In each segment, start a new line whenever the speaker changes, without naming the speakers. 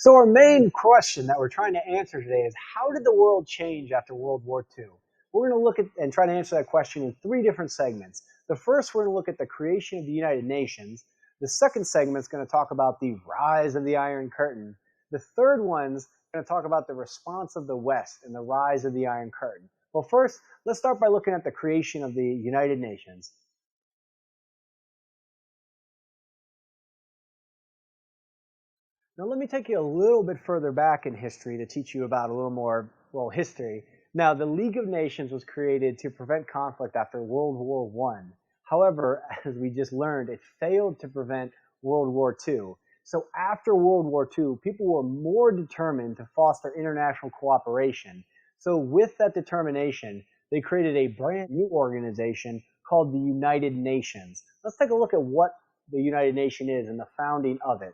So our main question that we're trying to answer today is how did the world change after World War II? We're going to look at and try to answer that question in three different segments. The first, we're going to look at the creation of the United Nations. The second segment is going to talk about the rise of the Iron Curtain. The third one's going to talk about the response of the West and the rise of the Iron Curtain. Well, first, let's start by looking at the creation of the United Nations. Now, let me take you a little bit further back in history to teach you about a little more, well, history. Now, the League of Nations was created to prevent conflict after World War I. However, as we just learned, it failed to prevent World War II. So after World War II, people were more determined to foster international cooperation. So with that determination, they created a brand new organization called the United Nations. Let's take a look at what the United Nation is and the founding of it.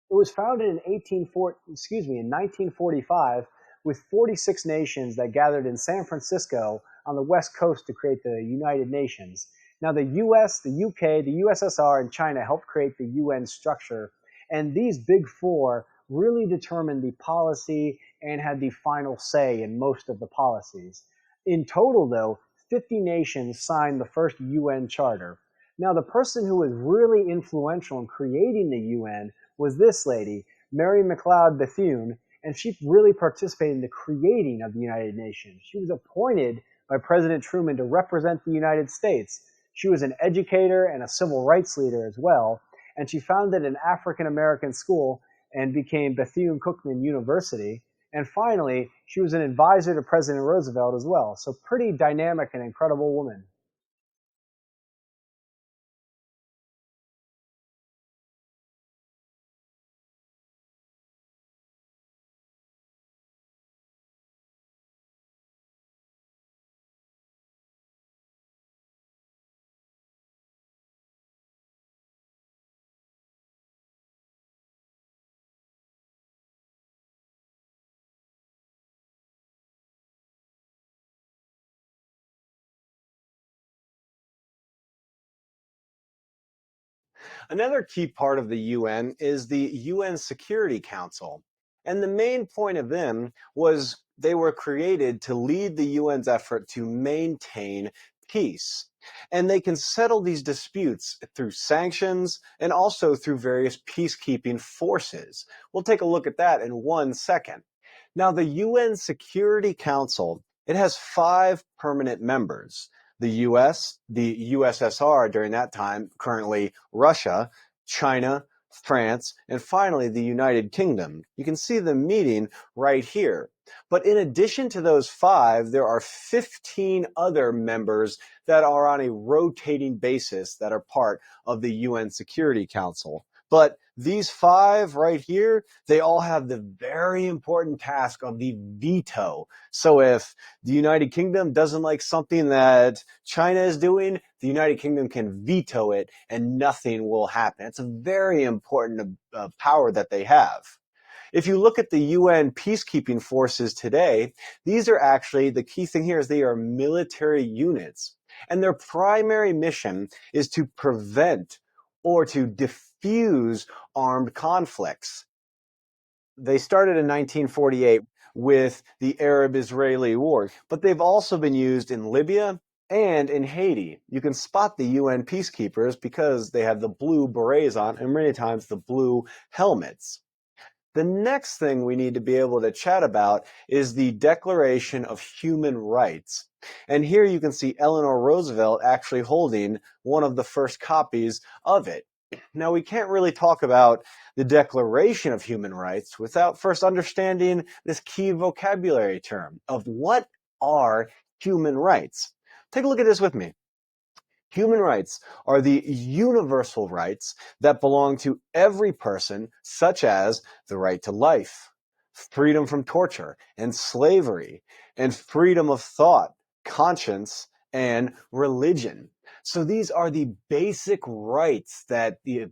It was founded in 1945 with 46 nations that gathered in San Francisco on the West Coast to create the United Nations. Now, the US, the UK, the USSR, and China helped create the UN structure, and these big four really determined the policy and had the final say in most of the policies. In total, though, 50 nations signed the first UN charter. Now, the person who was really influential in creating the UN was this lady, Mary McLeod Bethune, and she really participated in the creating of the United Nations. She was appointed by President Truman to represent the United States. She was an educator and a civil rights leader as well, and she founded an African American school and became Bethune-Cookman University. And finally, she was an advisor to President Roosevelt as well. So pretty dynamic and incredible woman.
Another key part of the UN is the UN Security Council. And the main point of them was they were created to lead the UN's effort to maintain peace. And they can settle these disputes through sanctions and also through various peacekeeping forces. We'll take a look at that in 1 second. Now, the UN Security Council, it has five permanent members: the US, the USSR during that time, currently Russia, China, France, and finally the United Kingdom. You can see them meeting right here. But in addition to those five, there are 15 other members that are on a rotating basis that are part of the UN Security Council. But these five right here, they all have the very important task of the veto. So if the United Kingdom doesn't like something that China is doing, the United Kingdom can veto it and nothing will happen. It's a very important power that they have. If you look at the UN peacekeeping forces today, these are actually, the key thing here is they are military units. And their primary mission is to prevent or to diffuse armed conflicts. They started in 1948 with the Arab-Israeli war, but they've also been used in Libya and in Haiti. You can spot the UN peacekeepers because they have the blue berets on and many times the blue helmets. The next thing we need to be able to chat about is the Declaration of Human Rights. And here you can see Eleanor Roosevelt actually holding one of the first copies of it. Now, we can't really talk about the Declaration of Human Rights without first understanding this key vocabulary term of what are human rights. Take a look at this with me. Human rights are the universal rights that belong to every person, such as the right to life, freedom from torture and slavery, and freedom of thought, conscience, and religion. So these are the basic rights that the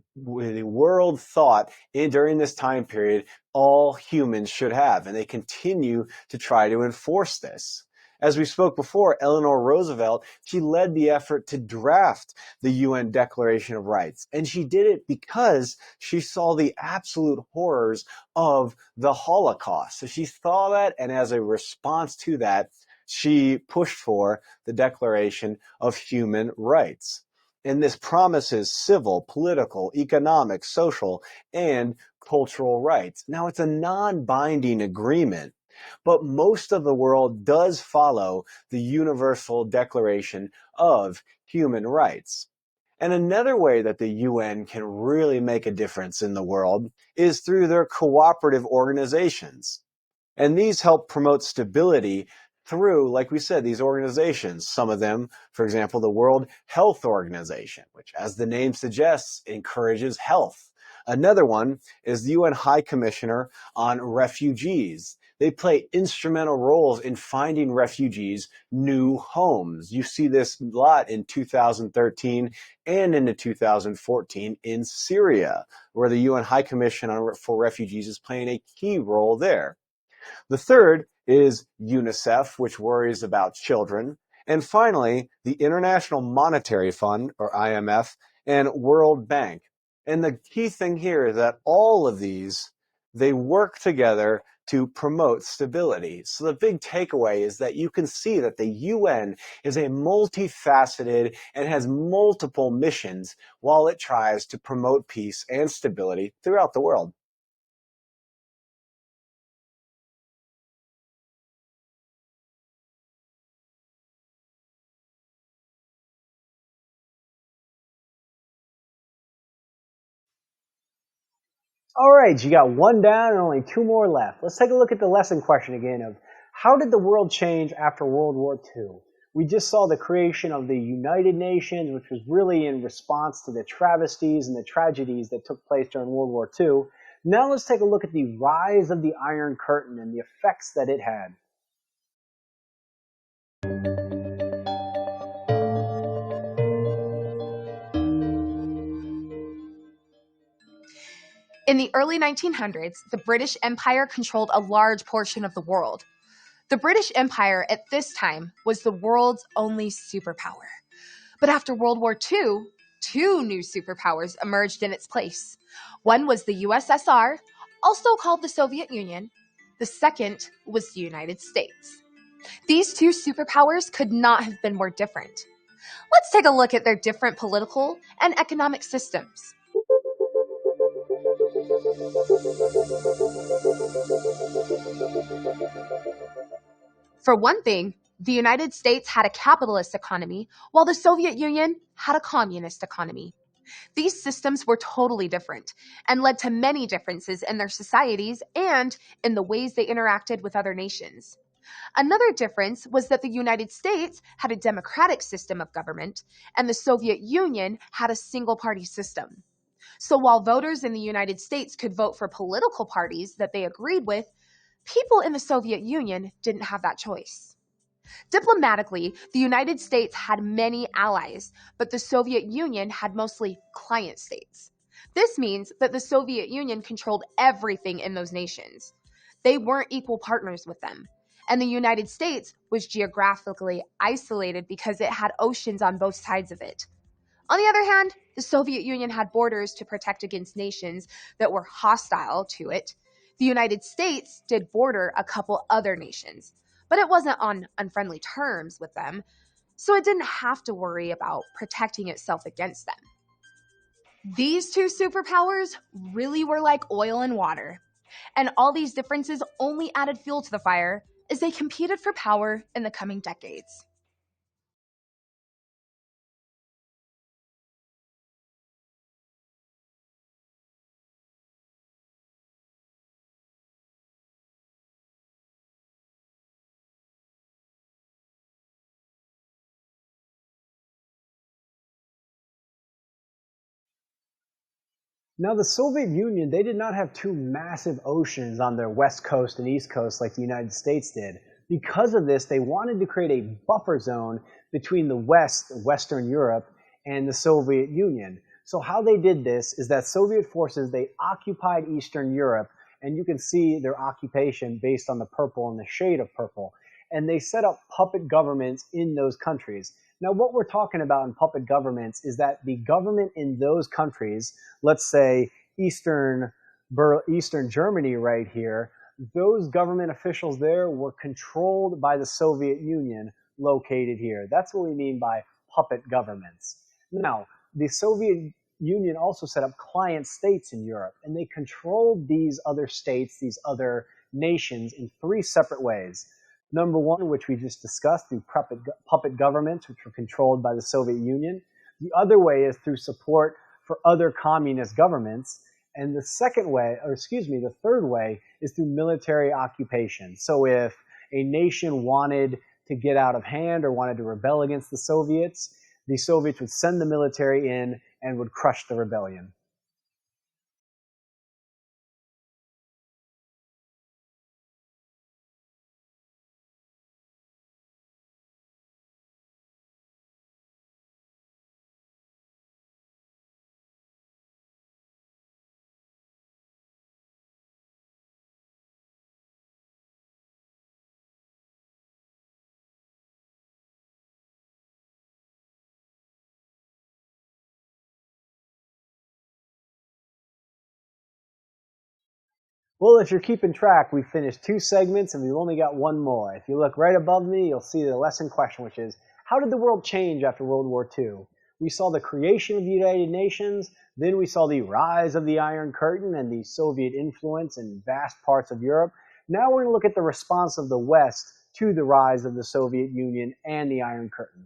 world thought during this time period all humans should have, and they continue to try to enforce this. As we spoke before, Eleanor Roosevelt, she led the effort to draft the UN Declaration of Rights. And she did it because she saw the absolute horrors of the Holocaust. So she saw that, and as a response to that, she pushed for the Declaration of Human Rights. And this promises civil, political, economic, social, and cultural rights. Now, it's a non binding agreement, but most of the world does follow the Universal Declaration of Human Rights. And another way that the UN can really make a difference in the world is through their cooperative organizations. And these help promote stability through, like we said, these organizations. Some of them, for example, the World Health Organization, which, as the name suggests, encourages health. Another one is the UN High Commissioner on Refugees. They play instrumental roles in finding refugees new homes. You see this a lot in 2013 and into 2014 in Syria, where the UN High Commission for Refugees is playing a key role there. The third is UNICEF, which worries about children. And finally, the International Monetary Fund, or IMF, and World Bank. And the key thing here is that all of these, they work together to promote stability. So the big takeaway is that you can see that the UN is a multifaceted and has multiple missions while it tries to promote peace and stability throughout the world.
All right, you got one down and only two more left. Let's take a look at the lesson question again of how did the world change after World War II? We just saw the creation of the United Nations, which was really in response to the travesties and the tragedies that took place during World War II. Now let's take a look at the rise of the Iron Curtain and the effects that it had.
In the early 1900s, the British Empire controlled a large portion of the world. The British Empire at this time was the world's only superpower. But after World War II, two new superpowers emerged in its place. One was the USSR, also called the Soviet Union. The second was the United States. These two superpowers could not have been more different. Let's take a look at their different political and economic systems. For one thing, the United States had a capitalist economy, while the Soviet Union had a communist economy. These systems were totally different and led to many differences in their societies and in the ways they interacted with other nations. Another difference was that the United States had a democratic system of government and the Soviet Union had a single party system. So while voters in the United States could vote for political parties that they agreed with, people in the Soviet Union didn't have that choice. Diplomatically, the United States had many allies, but the Soviet Union had mostly client states. This means that the Soviet Union controlled everything in those nations. They weren't equal partners with them. And the United States was geographically isolated because it had oceans on both sides of it. On the other hand, the Soviet Union had borders to protect against nations that were hostile to it. The United States did border a couple other nations, but it wasn't on unfriendly terms with them, so it didn't have to worry about protecting itself against them. These two superpowers really were like oil and water, and all these differences only added fuel to the fire as they competed for power in the coming decades.
Now, the Soviet Union, they did not have two massive oceans on their west coast and east coast like the United States did. Because of this, they wanted to create a buffer zone between the West, Western Europe, and the Soviet Union. So how they did this is that Soviet forces, they occupied Eastern Europe, and you can see their occupation based on the purple and the shade of purple. and they set up puppet governments in those countries. Now, what we're talking about in puppet governments is that the government in those countries, let's say Eastern Germany right here, those government officials there were controlled by the Soviet Union located here. That's what we mean by puppet governments. Now, the Soviet Union also set up client states in Europe, and they controlled these other states, these other nations, in three separate ways. Number one, which we just discussed, through puppet governments, which were controlled by the Soviet Union. The other way is through support for other communist governments. And the third way is through military occupation. So if a nation wanted to get out of hand or wanted to rebel against the Soviets would send the military in and would crush the rebellion. Well, if you're keeping track, we've finished 2 segments and we've only got 1 more. If you look right above me, you'll see the lesson question, which is, how did the world change after World War II? We saw the creation of the United Nations, then we saw the rise of the Iron Curtain and the Soviet influence in vast parts of Europe. Now we're going to look at the response of the West to the rise of the Soviet Union and the Iron Curtain.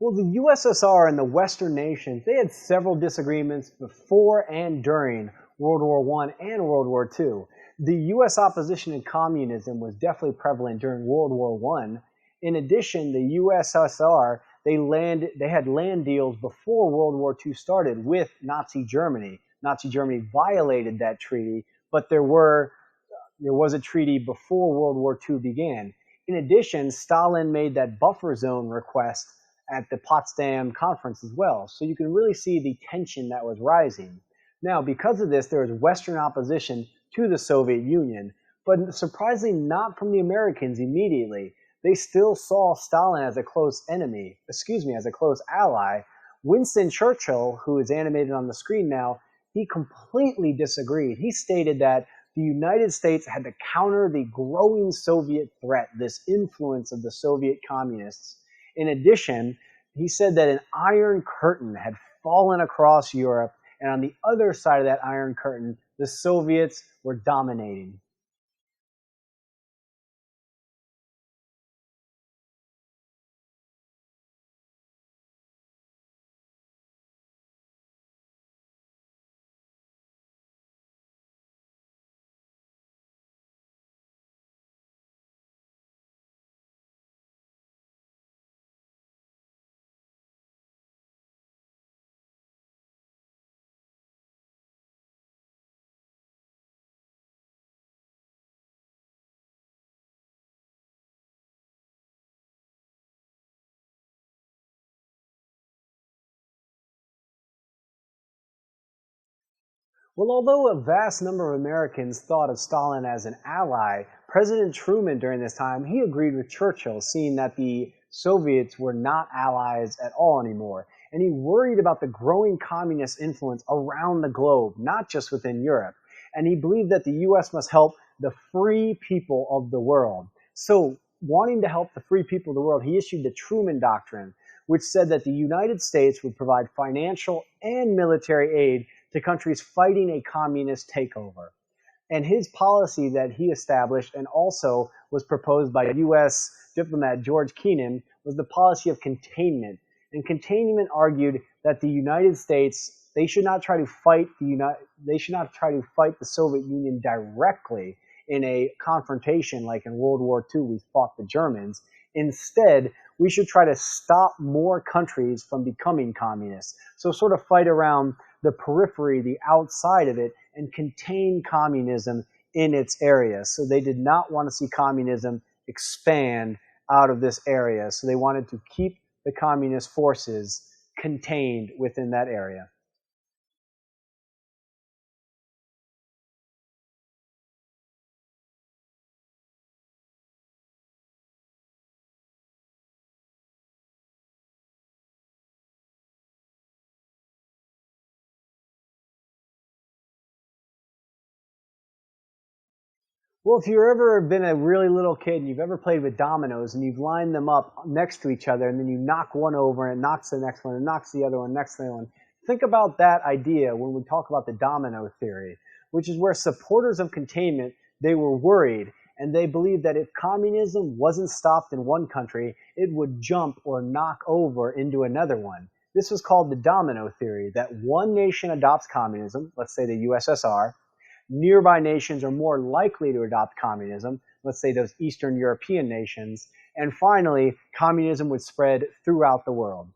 Well, the USSR and the Western nations, they had several disagreements before and during World War I and World War II. The U.S. opposition to communism was definitely prevalent during World War I. In addition, the USSR, they had land deals before World War II started with Nazi Germany. Nazi Germany violated that treaty, but there was a treaty before World War II began. In addition, Stalin made that buffer zone request at the Potsdam Conference as well. So you can really see the tension that was rising. Now, because of this, there was Western opposition to the Soviet Union, but surprisingly not from the Americans immediately. They still saw Stalin as a close as a close ally. Winston Churchill, who is animated on the screen now, he completely disagreed. He stated that the United States had to counter the growing Soviet threat, this influence of the Soviet communists. In addition, he said that an iron curtain had fallen across Europe, and on the other side of that iron curtain, the Soviets were dominating. Well, although a vast number of Americans thought of Stalin as an ally, President Truman during this time, he agreed with Churchill, seeing that the Soviets were not allies at all anymore. And he worried about the growing communist influence around the globe, not just within Europe. And he believed that the U.S. must help the free people of the world. So, wanting to help the free people of the world, he issued the Truman Doctrine, which said that the United States would provide financial and military aid to countries fighting a communist takeover. And his policy that he established and also was proposed by U.S. diplomat George Kennan was the policy of containment. And containment argued that the United States, they should not try to fight the Soviet Union directly in a confrontation like in World War II we fought the Germans. Instead, we should try to stop more countries from becoming communist. So sort of fight around the periphery, the outside of it, and contain communism in its area. So they did not want to see communism expand out of this area. So they wanted to keep the communist forces contained within that area. Well, if you've ever been a really little kid and you've ever played with dominoes and you've lined them up next to each other and then you knock one over and it knocks the next one and knocks the other one, next to the other one, think about that idea when we talk about the domino theory, which is where supporters of containment, they were worried and they believed that if communism wasn't stopped in one country, it would jump or knock over into another one. This was called the domino theory, that one nation adopts communism, let's say the USSR, nearby nations are more likely to adopt communism, let's say those Eastern European nations, and finally, communism would spread throughout the world.